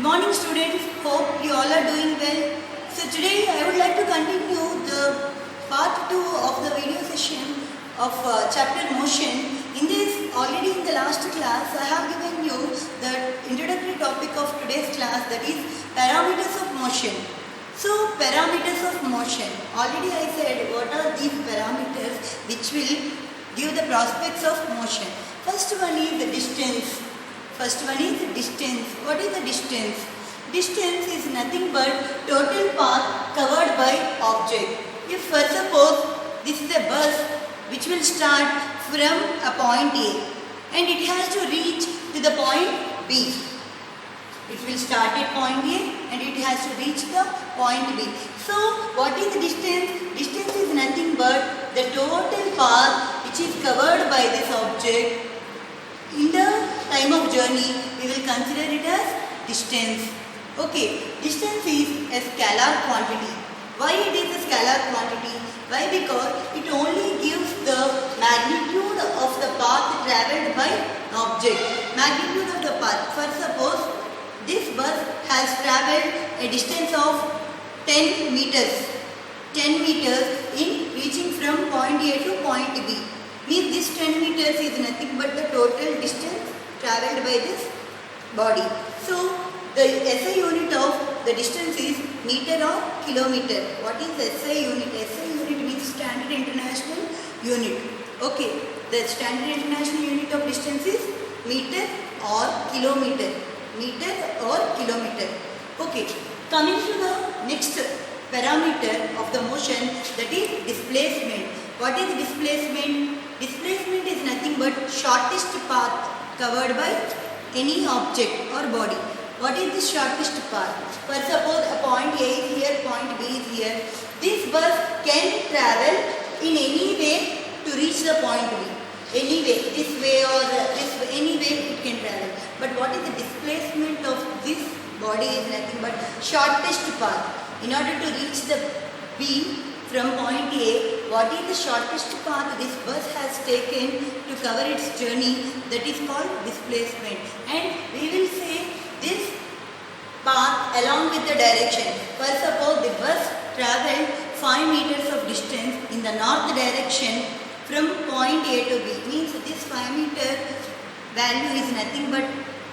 morning students, hope you all are doing well. So today I would like to continue the part 2 of the video session of chapter motion. In this, already in the last class, I have given you the introductory topic of today's class, that is parameters of motion. So parameters of motion, already I said what are these parameters which will give the prospects of motion. First one is the distance. What is the distance? Distance is nothing but total path covered by object. If for suppose this is a bus which will start from a point A and it has to reach to the point B. It will start at point A and it has to reach the point B. So what is the distance? Distance is nothing but the total path which is covered by this object. In the time of journey, we will consider it as distance. Okay, distance is a scalar quantity. Why it is a scalar quantity? Why? Because it only gives the magnitude of the path travelled by object. Magnitude of the path. For suppose this bus has travelled a distance of 10 meters. 10 meters in reaching from point A to point B. Means this 10 meters is nothing but the total distance travelled by this body. So the SI unit of the distance is meter or kilometer. What is SI unit? SI unit means Standard International Unit. Okay, the Standard International Unit of distance is meter or kilometer. Meter or kilometer. Okay, coming to the next parameter of the motion, that is displacement. What is displacement? Displacement is nothing but shortest path covered by any object or body. What is the shortest path? For suppose a point A is here, point B is here. This bus can travel in any way to reach the point B. Any way, this way or this way, any way it can travel. But what is the displacement of this body is nothing but shortest path. In order to reach the B from point A, what is the shortest path this bus has taken to cover its journey? That is called displacement. And we will say this path along with the direction. For suppose the bus travelled 5 meters of distance in the north direction from point A to B. Means this 5 meter value is nothing but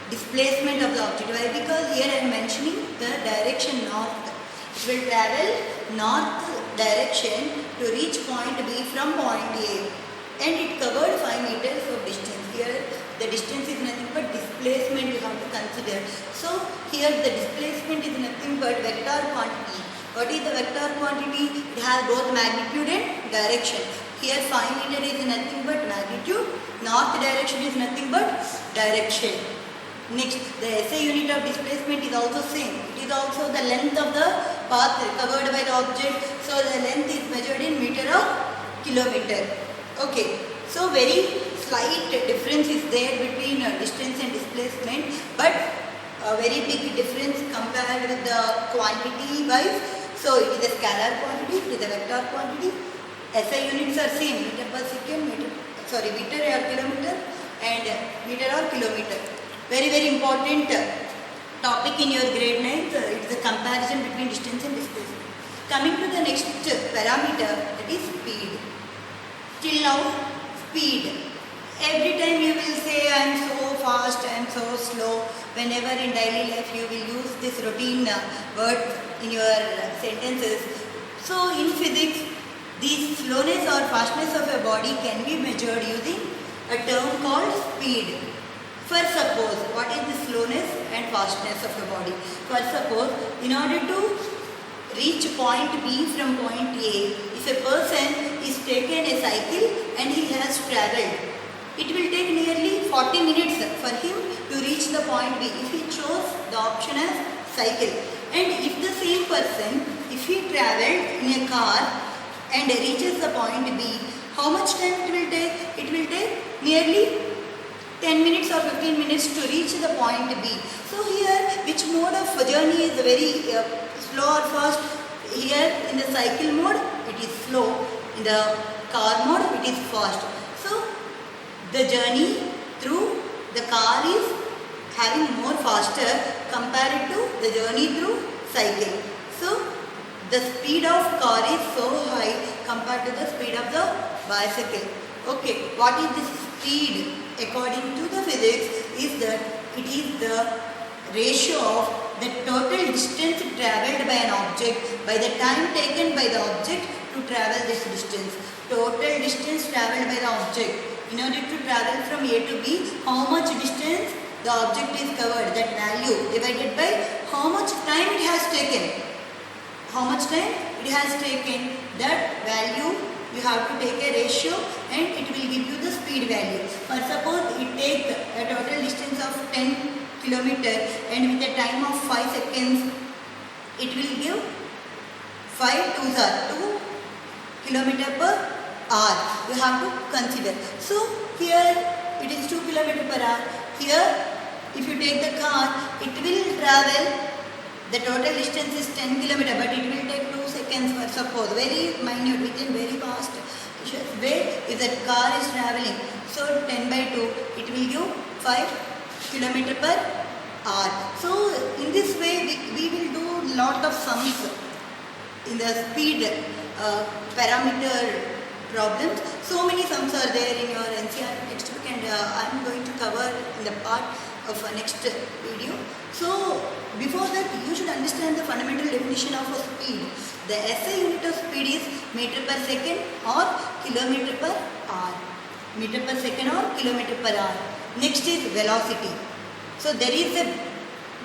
displacement of the object. Why? Because here I am mentioning the direction north. It will travel north direction to reach point B from point A, and it covered 5 meters of distance. Here the distance is nothing but displacement you have to consider. So here the displacement is nothing but vector quantity. What is the vector quantity? It has both magnitude and direction. Here 5 meter is nothing but magnitude, north direction is nothing but direction. Next, the SI unit of displacement is also same. It is also the length of the path covered by the object. So the length is measured in meter or kilometer. Okay. So very slight difference is there between distance and displacement, but a very big difference compared with the quantity wise. So it is a scalar quantity, it is a vector quantity. SI units are same, meter per second, meter or kilometer, and meter or kilometer. Very important topic in your grade 9th. It is a comparison between distance and displacement. Coming to the next parameter, that is speed. Till now, speed. Every time you will say I am so fast, I am so slow. Whenever in daily life you will use this routine word in your sentences. So in physics, the slowness or fastness of a body can be measured using a term called speed. For suppose, what is the slowness and fastness of a body? For suppose, in order to reach point B from point A, if a person is taken a cycle and he has travelled, it will take nearly 40 minutes for him to reach the point B if he chose the option as cycle. And if the same person, if he travelled in a car and reaches the point B, how much time it will take? It will take nearly 10 minutes or 15 minutes to reach the point B. So here, which mode of journey is very slow or fast? Here in the cycle mode, it is slow. In the car mode, it is fast. So the journey through the car is having more faster compared to the journey through cycle. So the speed of car is so high compared to the speed of the bicycle. Okay, what is this speed? According to the physics, is that it is the ratio of the total distance travelled by an object by the time taken by the object to travel this distance. Total distance travelled by the object. In order to travel from A to B, how much distance the object is covered, that value divided by how much time it has taken. How much time it has taken, that value you have to take a ratio and it will give you the speed value. For suppose it takes a total distance of 10 kilometer and with a time of 5 seconds, it will give 5 2s are 2 kilometer per hour. You have to consider. So here it is 2 kilometer per hour. Here if you take the car, it will travel, the total distance is 10 kilometer, but it will take 2 seconds for suppose, very minute, within very fast way if that car is traveling. So 10 by 2, it will give 5 kilometer per hour. So in this way we will do lot of sums in the speed parameter problems. So many sums are there in your NCERT textbook, and I am going to cover in the part of next video. So before that, you should understand the fundamental definition of a speed. The SI unit of speed is meter per second or kilometer per hour. Meter per second or kilometer per hour. Next is velocity. So there is a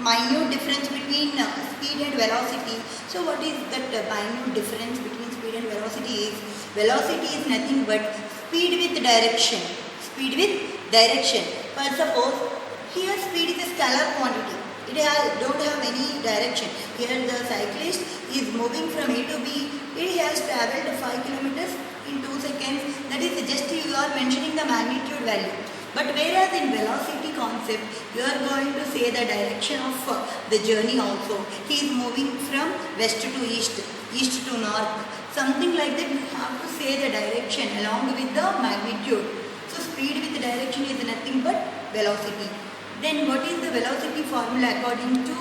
minute difference between speed and velocity. So what is that minute difference between speed and velocity is? Velocity is nothing but speed with direction. Speed with direction. For suppose here speed is a scalar quantity. It don't have any direction. Here the cyclist is moving from A to B. He has travelled 5 kilometers in 2 seconds. That is just you are mentioning the magnitude value. But whereas in velocity concept, you are going to say the direction of the journey also. He is moving from west to east, east to north. Something like that, you have to say the direction along with the magnitude. So speed with direction is nothing but velocity. Then what is the velocity formula according to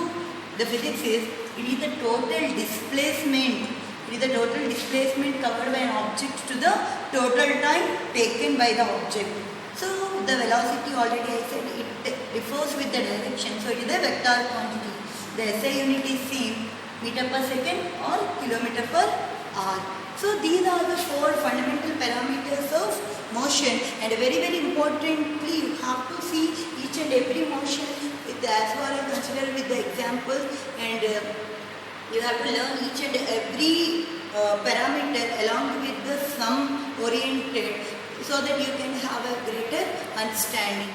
the physics is, it is the total displacement. It is the total displacement covered by an object to the total time taken by the object. So the velocity already I said it differs with the direction. So it is a vector quantity. The SI unit is same, meter per second or kilometer per hour. So these are the 4 fundamental parameters of motion, and very importantly you have to see each and every motion with the, as far as consider with the examples, and you have to learn each and every parameter along with the sum oriented, so that you can have a greater understanding.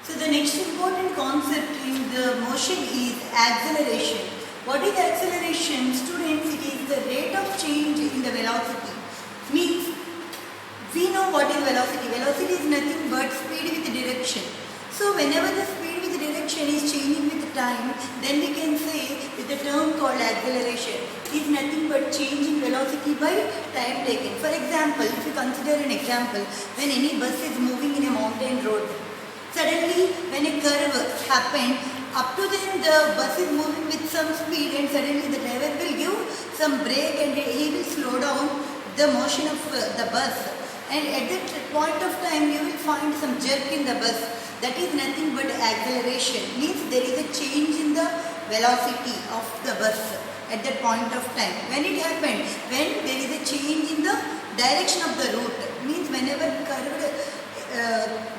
So the next important concept in the motion is acceleration. What is acceleration? Students, it is the rate of change in the velocity. Means we know what is velocity. Velocity is nothing but speed with direction. So whenever the speed with direction is changing with time, then we can say with the term called acceleration. It is nothing but change in velocity by time taken. For example, if you consider an example, when any bus is moving in a mountain road, suddenly when a curve happened, up to then the bus is moving with some speed, and suddenly the driver will give some brake and he will slow down the motion of the bus. And at that point of time you will find some jerk in the bus. That is nothing but acceleration. Means there is a change in the velocity of the bus at that point of time. When it happened? When there is a change in the direction of the route. Means whenever curved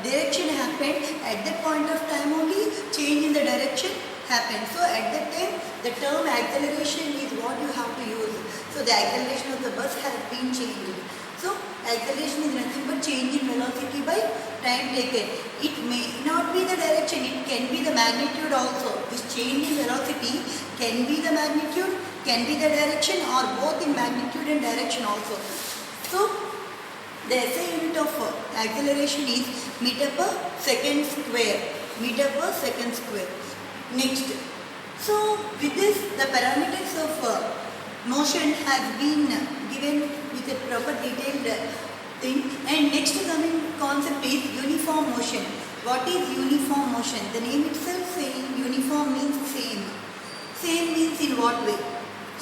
direction happened, at that point of time only change in the direction happened. So at that time the term acceleration is what you have to use. So the acceleration of the bus has been changed. So acceleration is nothing but change in velocity by time taken. It may not be the direction, it can be the magnitude also. This change in velocity can be the magnitude, can be the direction, or both in magnitude and direction also. So the SI unit of acceleration is meter per second square. Meter per second square. Next. So with this, the parameters of motion has been given with a proper detailed thing. And next coming concept is uniform motion. what is uniform motion? The name itself saying uniform means same. Same means in what way?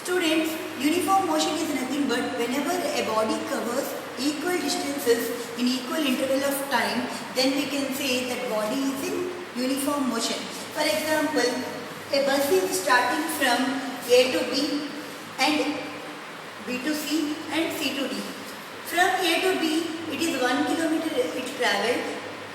Students, uniform motion is nothing but whenever a body covers equal distances in equal interval of time, then we can say that body is in uniform motion. For example, a bus is starting from A to B and B to C and C to D. From A to B, it is 1 kilometer it travelled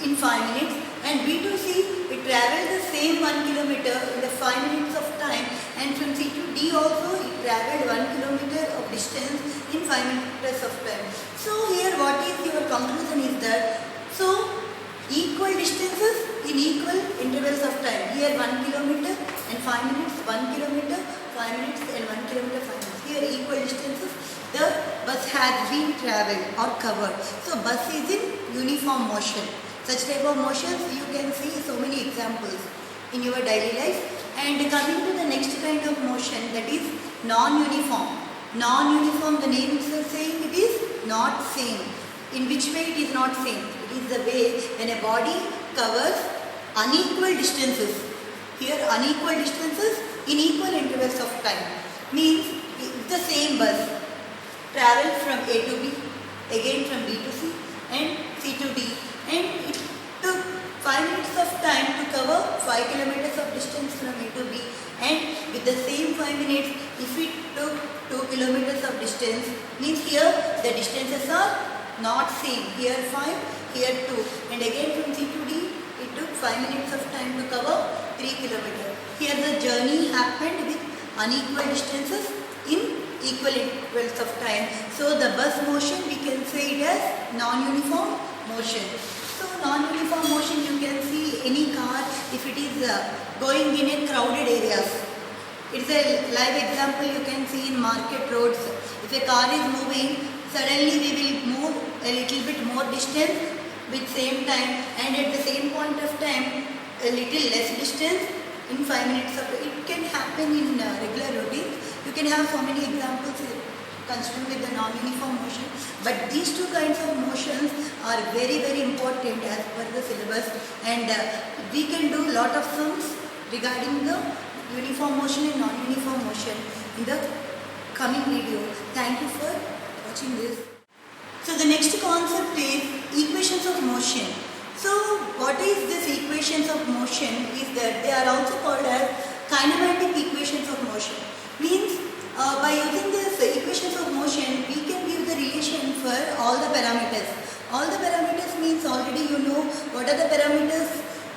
in 5 minutes, and B to C, it travelled the same 1 kilometer in the 5 minutes of time, and from C to D also it travelled 1 kilometer of distance in 5 minutes of time. So here what is your conclusion is that, so equal distances in equal intervals of time. Here 1 kilometer and 5 minutes, 1 kilometer, 5 minutes and 1 kilometer, 5 minutes. Here equal distances, the bus has been travelled or covered. So bus is in uniform motion. Such type of motions you can see so many examples in your daily life. And coming to the next kind of motion, that is non-uniform. Non-uniform, the name itself saying it is not same. In which way it is not same? It is the way when a body covers unequal distances. Here unequal distances in equal intervals of time. Means if the same bus travel from A to B, again from B to C and C to D, and it took 5 minutes of time to cover 5 kilometers of distance from A to B, and with the same 5 minutes if it took 2 kilometers of distance, means here the distances are not same. Here 5, here 2, and again from C to D it took 5 minutes of time to cover 3 kilometers. Here the journey happened with unequal distances in equal intervals of time. So the bus motion we can say it as non-uniform motion. So non-uniform motion, you can see any car if it is going in a crowded areas. It's a live example you can see in market roads. If a car is moving, suddenly we will move a little bit more distance with same time, and at the same point of time a little less distance in 5 minutes. It can happen in regular routine. You can have so many examples considering with the non-uniform motion, but these two kinds of motions are very important as per the syllabus, and we can do lot of sums regarding the uniform motion and non-uniform motion in the coming video. Thank you for watching this. So the next concept is equations of motion. So what is this equations of motion is that they are also called as kinematic equations of motion. Means by using this equations of motion, we can give the relation for all the parameters. All the parameters means already you know what are the parameters.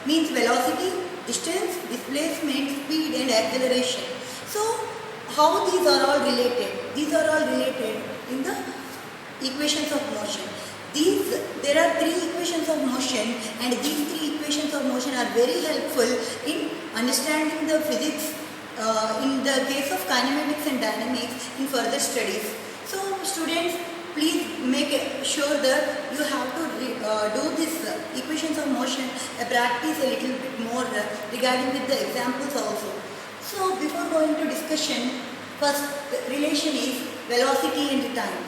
Means velocity, distance, displacement, speed and acceleration. So how these are all related? These are all related in the equations of motion. There are 3 equations of motion, and these 3 equations of motion are very helpful in understanding the physics in the case of kinematics and dynamics in further studies. So students, please make sure that you have to do this equations of motion, practice a little bit more regarding with the examples also. So before going to discussion, first relation is velocity and time.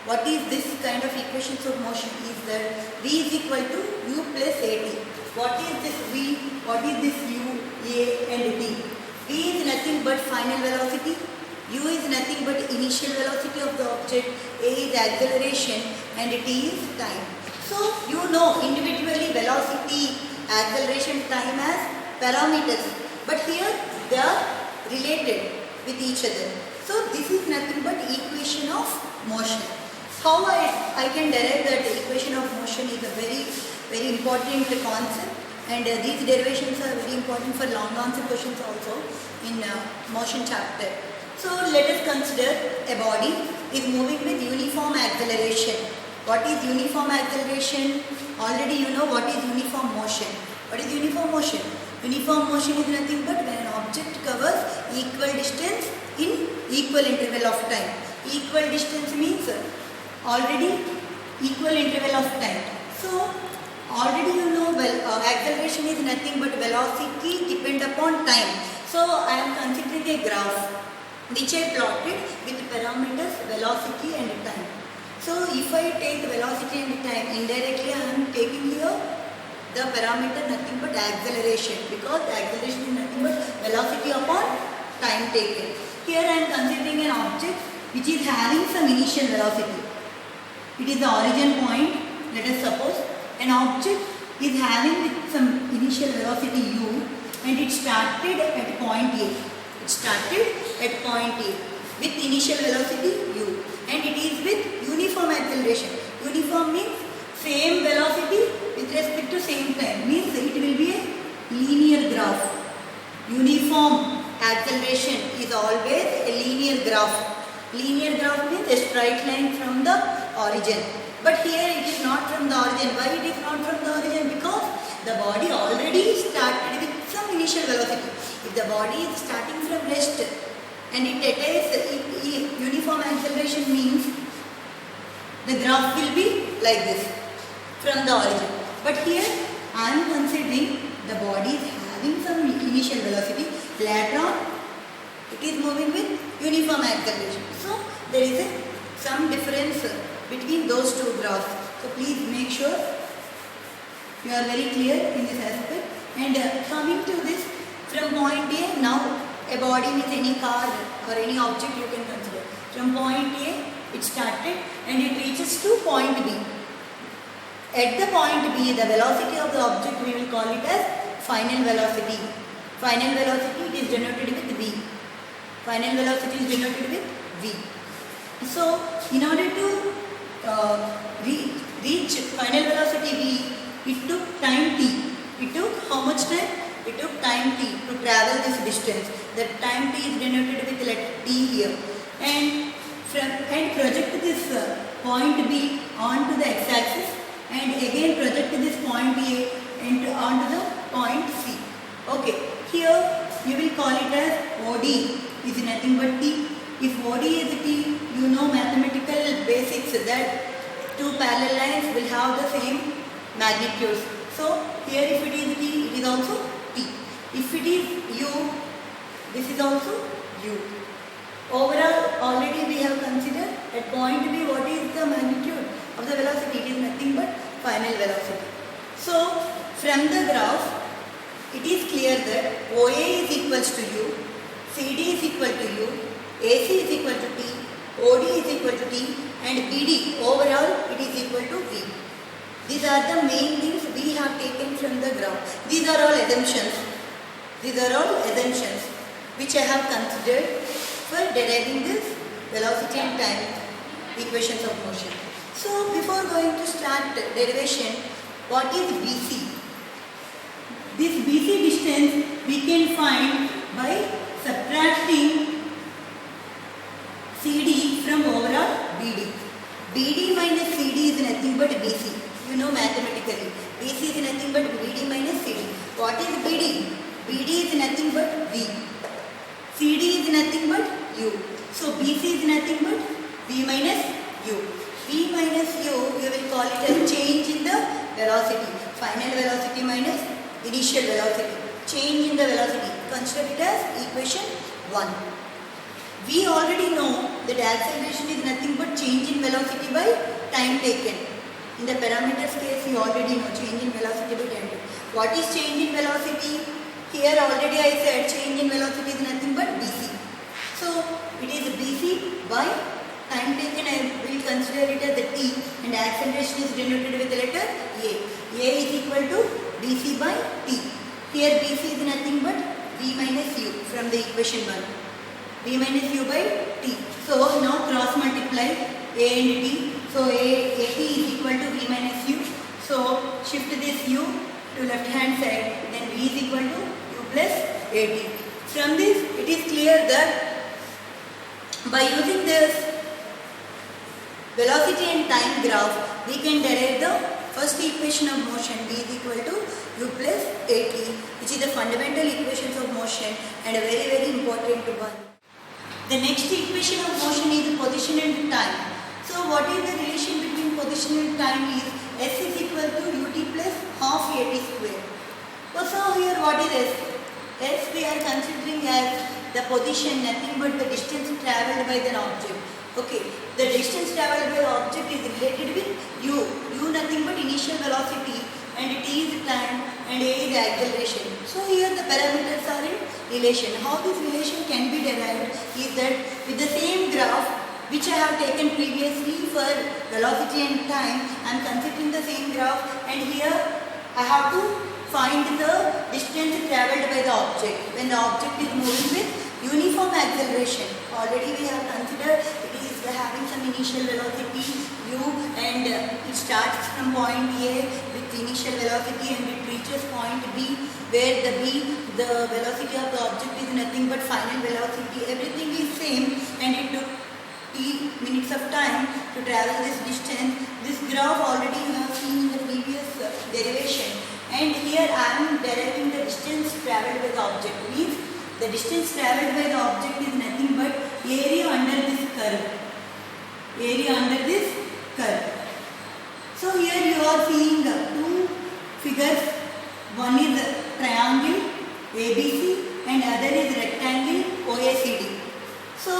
What is this kind of equations of motion is that v is equal to u plus at. What is this v? What is this u, a and t? V is nothing but final velocity, u is nothing but initial velocity of the object, a is acceleration and t is time. So you know individually velocity, acceleration, time as parameters, but here they are related with each other. So this is nothing but equation of motion. How I can derive that equation of motion is a very important concept, and these derivations are very important for long answer questions also in motion chapter. So let us consider a body is moving with uniform acceleration. What is uniform acceleration? Already you know what is uniform motion. What is uniform motion? Uniform motion is nothing but when an object covers equal distance in equal interval of time. Equal distance means already equal interval of time. So already you know acceleration is nothing but velocity depend upon time. So I am considering a graph which I plotted with parameters velocity and time. So if I take velocity and time, indirectly I am taking here the parameter nothing but acceleration, because the acceleration is nothing but velocity upon time taken. Here I am considering an object which is having some initial velocity. It is the origin point. Let us suppose an object is having some initial velocity u, and it started at point A. It started at point A with initial velocity u, and it is with uniform acceleration. Uniform means same velocity with respect to same time, means it will be a linear graph. Uniform acceleration is always a linear graph. Linear graph means a straight line from the origin. But here it is not from the origin. Why it is not from the origin? Because the body already started with some initial velocity. If the body is starting from rest and it attains uniform acceleration, means the graph will be like this from the origin. But here I am considering the body is having some initial velocity. Later on it is moving with uniform acceleration. So there is some difference between those two graphs. So please make sure you are very clear in this aspect. And coming to this, from point A, now a body with any car or any object you can consider. From point A it started and it reaches to point B. At the point B, the velocity of the object we will call it as final velocity. Final velocity is denoted with V. Final velocity is denoted with V. So in order to reach final velocity V, it took time t. It took how much time? It took time t to travel this distance. The time t is denoted with letter t here. And project this point B onto the x-axis, and again project this point A and onto the point C. Okay, here you will call it as OD is nothing but t. If OD is t, you know mathematical basics that two parallel lines will have the same magnitudes. So here if it is t, it is also t. If it is u, this is also u. Overall, already we have considered at point B what is the magnitude of the velocity. It is nothing but final velocity. So from the graph, it is clear that OA is equals to u, CD is equal to u, AC is equal to t, OD is equal to t, and BD overall it is equal to V. These are the main things we have taken from the graph. These are all assumptions. These are all assumptions which I have considered for deriving this velocity and time equations of motion. So before going to start derivation, what is BC? This BC distance we can find by subtracting CD from overall BD. BD minus CD is nothing but BC. You know mathematically. BC is nothing but BD minus CD. What is BD? BD is nothing but V. CD is nothing but U. So BC is nothing but V minus U. V minus U, you will call it as change in the velocity. Final velocity minus initial velocity. Change in the velocity. Consider it as equation 1. We already know that acceleration is nothing but change in velocity by time taken. In the parameters case, you already know change in velocity by time taken. What is change in velocity? Here already I said change in velocity is nothing but BC. So it is BC by time taken. I will consider it as the t, and acceleration is denoted with the letter A. A is equal to BC by t. Here BC is nothing but V minus U from the equation 1. V minus U by t. So now cross multiply A and t. So AT is equal to V minus U. So shift this U to left hand side. Then V is equal to U plus AT. From this it is clear that by using this velocity and time graph, we can derive the first equation of motion, V is equal to U plus AT, which is the fundamental equations of motion and a very very important one. The next equation of motion is position and time. So what is the relation between position and time is S is equal to ut plus half AT square. So here what is S? S we are considering as the position, nothing but the distance travelled by the object. Okay, the distance travelled by the object is related with u. U nothing but initial velocity, and t is time and a is acceleration. So here the parameters are in relation. How this relation can be derived is that with the same graph which I have taken previously for velocity and time, I am considering the same graph, and here I have to find the distance travelled by the object when the object is moving with uniform acceleration. Already we have considered it is having some initial velocity u, and it starts from point A with initial velocity and it reaches point B, where the velocity of the object is nothing but final velocity. Everything is same, and it took t minutes of time to travel this distance. This graph already you have seen in the previous derivation, and here I am deriving the distance travelled by the object. Means the distance travelled by the object is nothing but area under this curve. Area under this curve. So here you are seeing two figures. One is triangle ABC and other is rectangle OACD. So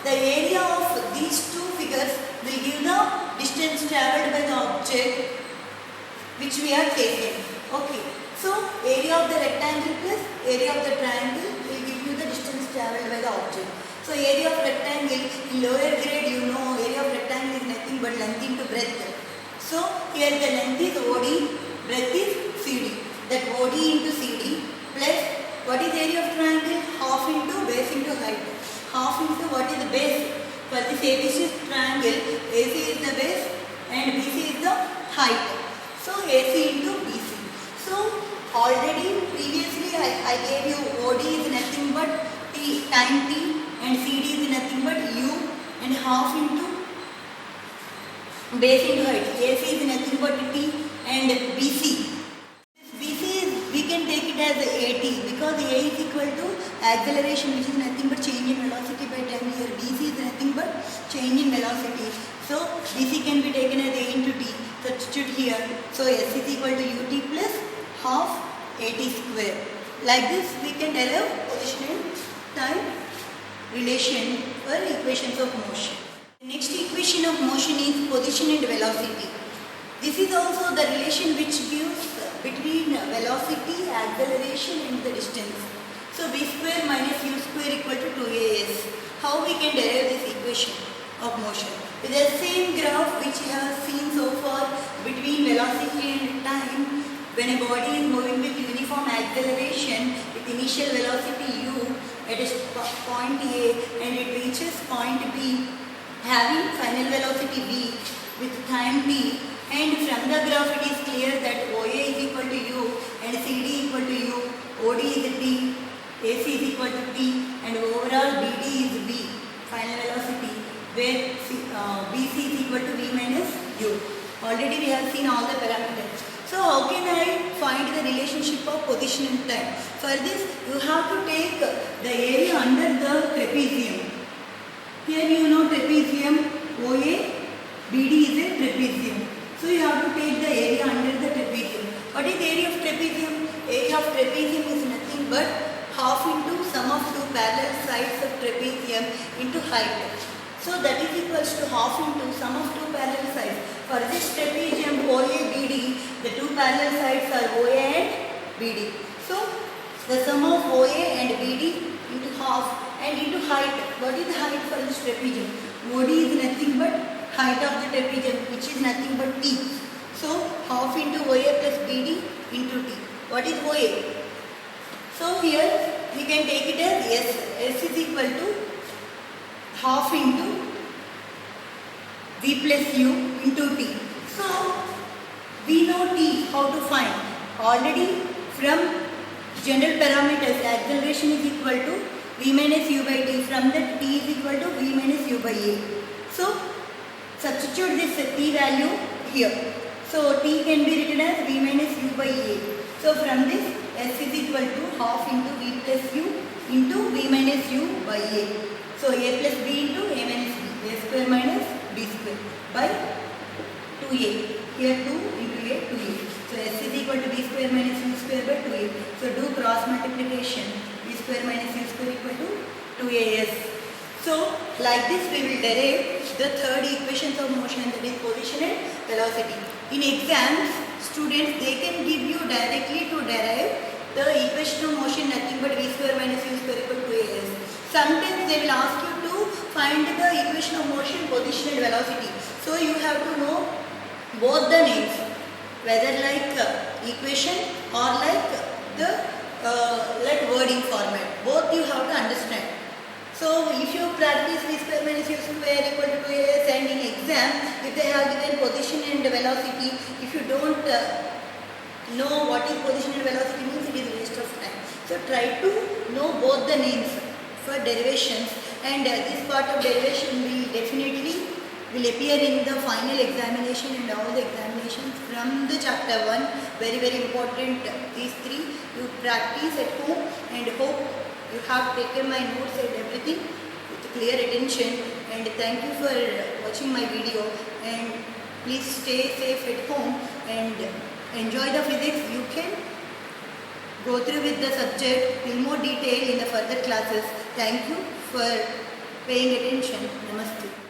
the area of these two figures will give the distance travelled by the object which we are taking. Okay. So area of the rectangle plus area of the triangle will give you the distance travelled by the object. So area of rectangle, in lower grade you know area of rectangle is nothing but length into breadth. So here the length is OD, breadth is CD. That OD into CD plus what is area of triangle? Half into base into height. Half into what is the base? For this ABC triangle, AC is the base and BC is the height. So AC into BC. So already previously I gave you OD is nothing but T, time T, and CD is nothing but U, and half into base into height. AC is nothing but T and BC. We can take it as AT because A is equal to acceleration, which is nothing but change in velocity by time. Here BC is nothing but change in velocity. So BC can be taken as A into T. Substitute here. So S is equal to UT plus half AT square. Like this we can derive position and time relation for equations of motion. The next equation of motion is position and velocity. This is also the relation which gives between velocity, acceleration and the distance. So v square minus u square equal to 2as. How we can derive this equation of motion? With the same graph which you have seen so far between velocity and time, when a body is moving with uniform acceleration with initial velocity u at point A and it reaches point B having final velocity v with time t, and from the graph it is clear that OA is equal to u and CD equal to u, OD is t, AC is equal to t, and overall BD is v, final velocity, where BC is equal to v minus u. Already we have seen all the parameters. So how can I find the relationship of position and time? For this you have to take the area under the trapezium. Here you know trapezium OA, BD is a trapezium. So you have to take the area under the trapezium. What is area of trapezium? Area of trapezium is nothing but half into sum of two parallel sides of trapezium into height. So that is equals to half into sum of two parallel sides. For this trapezium OA, BD, the two parallel sides are OA and BD. So the sum of OA and BD into half and into height. What is the height for this trapezium? OD is nothing but height of the trapezium, which is nothing but t. So half into OA plus BD into t. What is OA? So here we can take it as S. S is equal to half into V plus U into t. So we know t, how to find. Already from general parameters, acceleration is equal to V minus U by t. From that t is equal to V minus U by A. So substitute this t value here. So t can be written as V minus U by A. So from this S is equal to half into V plus U into V minus U by A. So A plus B into A minus B. A square minus B square by 2A. Here 2 into A, 2A. So S is equal to B square minus U square by 2A. So do cross multiplication. B square minus U square equal to 2AS. So like this we will derive the third equations of motion, that is position and velocity. In exams students, they can give you directly to derive the equation of motion, nothing but v square minus u square equal to as. Sometimes they will ask you to find the equation of motion, position and velocity. So you have to know both the names, whether like equation or like the like wording format. Both you have to understand. So if you practice v square minus u square equal to 2as, and in exam if they have given position and velocity, if you don't know what is position and velocity means, it is waste of time. So try to know both the names for derivations, and this part of derivation will appear in the final examination and all the examinations from the chapter 1. Very important, these three you practice at home, and hope you have taken my notes and everything with clear attention. And thank you for watching my video, and please stay safe at home and enjoy the physics. You can go through with the subject in more detail in the further classes. Thank you for paying attention. Namaste.